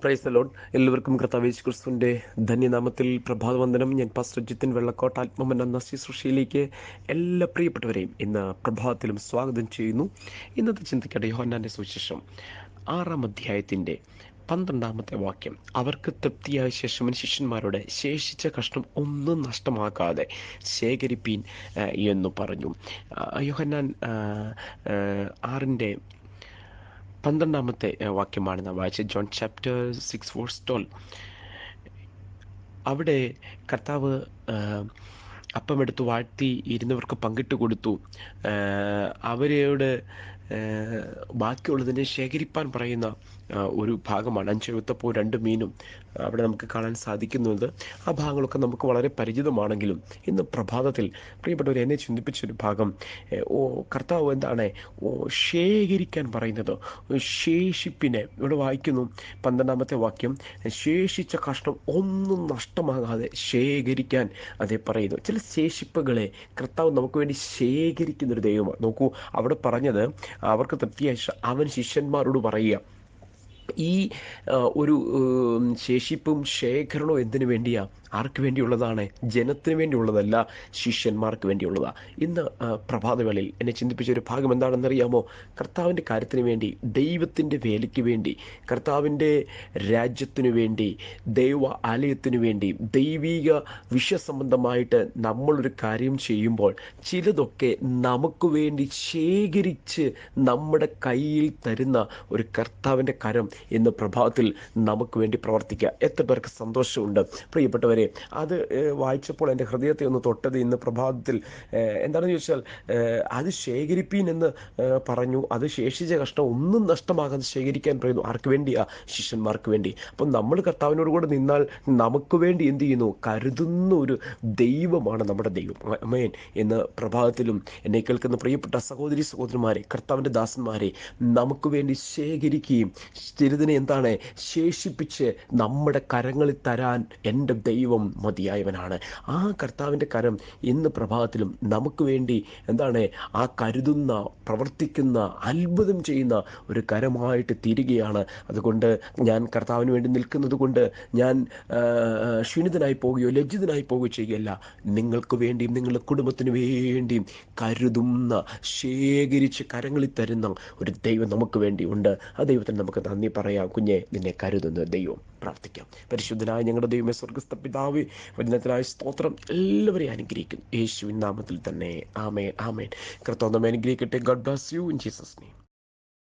Praise the Lord. എല്ലാവർക്കും കർത്താവ് യേശു ക്രിസ്തുവിൻ്റെ ധന്യനാമത്തിൽ പ്രഭാതവന്ദനം. ഞാൻ പാസ്റ്റർ ജിത്തിൻ വെള്ളക്കോട്ട്. ആത്മമന്ന എന്ന ശുശ്രൂഷയിലേക്ക് എല്ലാ പ്രിയപ്പെട്ടവരെയും ഇന്ന് പ്രഭാതത്തിലും സ്വാഗതം ചെയ്യുന്നു. ഇന്നത്തെ ചിന്തിക്കട്ടെ യോഹന്നാൻ്റെ സുവിശേഷം 6-ാം അധ്യായത്തിൻ്റെ 12-ാമത്തെ വാക്യം. അവർക്ക് തൃപ്തിയായ ശേഷം ശിഷ്യന്മാരോട് ശേഷിച്ച കഷ്ണം ഒന്നും നഷ്ടമാക്കാതെ ശേഖരിപ്പീൻ എന്ന് പറഞ്ഞു. യോഹന്നാൻ 6-ന്റെ 12-ാമത്തെ വാക്യമാണ് നാം വായിച്ചത്. John chapter 6:12. അവിടെ കർത്താവ് അപ്പമെടുത്ത് വാഴ്ത്തി ഇരുന്നവർക്ക് പങ്കിട്ട് കൊടുത്തു. അവരോട് ബാക്കിയുള്ളതിനെ ശേഖരിപ്പാൻ പറയുന്ന ഒരു ഭാഗമാണ്. 5 വിത്തപ്പവും 2 മീനും അവിടെ നമുക്ക് കാണാൻ സാധിക്കുന്നത്. ആ ഭാഗങ്ങളൊക്കെ നമുക്ക് വളരെ പരിചിതമാണെങ്കിലും ഇന്ന് പ്രഭാതത്തിൽ പ്രിയപ്പെട്ടവർ എന്നെ ചിന്തിപ്പിച്ചൊരു ഭാഗം, കർത്താവ് എന്താണ് ശേഖരിക്കാൻ പറയുന്നത്? ശേഷിപ്പിനെ ഇവിടെ വായിക്കുന്നു 12-ാമത്തെ വാക്യം. ശേഷിച്ച കഷ്ണം ഒന്നും നഷ്ടമാകാതെ ശേഖരിക്കാൻ അതേ പറയുന്നു. ചില ശേഷിപ്പുകളെ കർത്താവ് നമുക്ക് വേണ്ടി ശേഖരിക്കുന്നൊരു ദൈവമാണ്. നോക്കൂ, അവിടെ പറഞ്ഞത് അവർക്ക് തൃപ്തിയായി അവൻ ശിഷ്യന്മാരോട് പറയുക. ഈ ഒരു ശേഷിപ്പും ശേഖരണവും എന്തിനു വേണ്ടിയാ? ആർക്ക് വേണ്ടിയുള്ളതാണ്? ജനത്തിന് വേണ്ടിയുള്ളതല്ല, ശിഷ്യന്മാർക്ക് വേണ്ടിയുള്ളതാണ്. ഇന്ന് പ്രഭാതവേളയിൽ എന്നെ ചിന്തിപ്പിച്ചൊരു ഭാഗം എന്താണെന്നറിയാമോ? കർത്താവിൻ്റെ കാര്യത്തിന് വേണ്ടി, ദൈവത്തിൻ്റെ വേലയ്ക്ക് വേണ്ടി, കർത്താവിൻ്റെ രാജ്യത്തിനു വേണ്ടി, ദൈവ ആലയത്തിനു വേണ്ടി, ദൈവിക വിഷയസംബന്ധമായിട്ട് നമ്മളൊരു കാര്യം ചെയ്യുമ്പോൾ ചിലതൊക്കെ നമുക്ക് വേണ്ടി ശേഖരിച്ച് നമ്മുടെ കയ്യിൽ തരുന്ന ഒരു കർത്താവിൻ്റെ കരം ഇന്ന് പ്രഭാതത്തിൽ നമുക്ക് വേണ്ടി പ്രവർത്തിക്കുക. എത്ര പേർക്ക് സന്തോഷമുണ്ട് പ്രിയപ്പെട്ടവരെ? അത് വായിച്ചപ്പോൾ എൻ്റെ ഹൃദയത്തെ ഒന്ന് തൊട്ടത് ഇന്ന് പ്രഭാതത്തിൽ എന്താണെന്ന് ചോദിച്ചാൽ, അത് ശേഖരിപ്പീൻ എന്ന് പറഞ്ഞു. അത് ശേഷിച്ച കഷ്ടം ഒന്നും നഷ്ടമാകാതെ ശേഖരിക്കാൻ പറയുന്നു. ആർക്ക് വേണ്ടിയാ? ശിഷ്യന്മാർക്ക് വേണ്ടി. അപ്പം നമ്മൾ കർത്താവിനോട് കൂടെ നിന്നാൽ നമുക്ക് വേണ്ടി എന്ത് ചെയ്യുന്നു? കരുതുന്ന ഒരു ദൈവമാണ് നമ്മുടെ ദൈവം. ആമേൻ. ഇന്ന് പ്രഭാതത്തിലും എന്നെ കേൾക്കുന്ന പ്രിയപ്പെട്ട സഹോദരി സഹോദരന്മാരെ, കർത്താവിൻ്റെ ദാസന്മാരെ, നമുക്ക് വേണ്ടി ശേഖരിക്കുകയും ചിലതിനെ എന്താണ് ശേഷിപ്പിച്ച് നമ്മുടെ കരങ്ങളിൽ തരാൻ എൻ്റെ ദൈവം മതിയായവനാണ്. ആ കർത്താവിൻ്റെ കരം ഇന്ന് പ്രഭാതത്തിലും നമുക്ക് വേണ്ടി എന്താണ് ആ കരുതുന്ന, പ്രവർത്തിക്കുന്ന, അത്ഭുതം ചെയ്യുന്ന ഒരു കരമായിട്ട് തീരുകയാണ്. അതുകൊണ്ട് ഞാൻ കർത്താവിന് വേണ്ടി നിൽക്കുന്നത് കൊണ്ട് ഞാൻ ക്ഷീണിതനായി പോവുകയോ ലജ്ജിതനായി പോവുകയോ ചെയ്യുകയല്ല. നിങ്ങൾക്ക് വേണ്ടിയും നിങ്ങളുടെ കുടുംബത്തിന് വേണ്ടിയും കരുതുന്ന, ശേഖരിച്ച് കരങ്ങളിൽ തരുന്ന ഒരു ദൈവം നമുക്ക് വേണ്ടി ഉണ്ട്. ആ ദൈവത്തിന് നമുക്ക് നന്ദി പറയാം. കുഞ്ഞെ, നിന്നെ കരുതുന്ന ദൈവം. പ്രാർത്ഥിക്കാം. പരിശുദ്ധനായ ഞങ്ങളുടെ ദൈവമേ, സ്വർഗ്ഗസ്ഥ പിതാവേ, വചനത്തിനായ സ്തോത്രം. എല്ലാവരെയും അനുഗ്രഹിക്കുന്നു യേശുവിൻ നാമത്തിൽ തന്നെ. ആമേൻ, ആമേൻ. കർത്താവ് നമ്മെ അനുഗ്രഹിക്കട്ടെ. God bless you in Jesus name.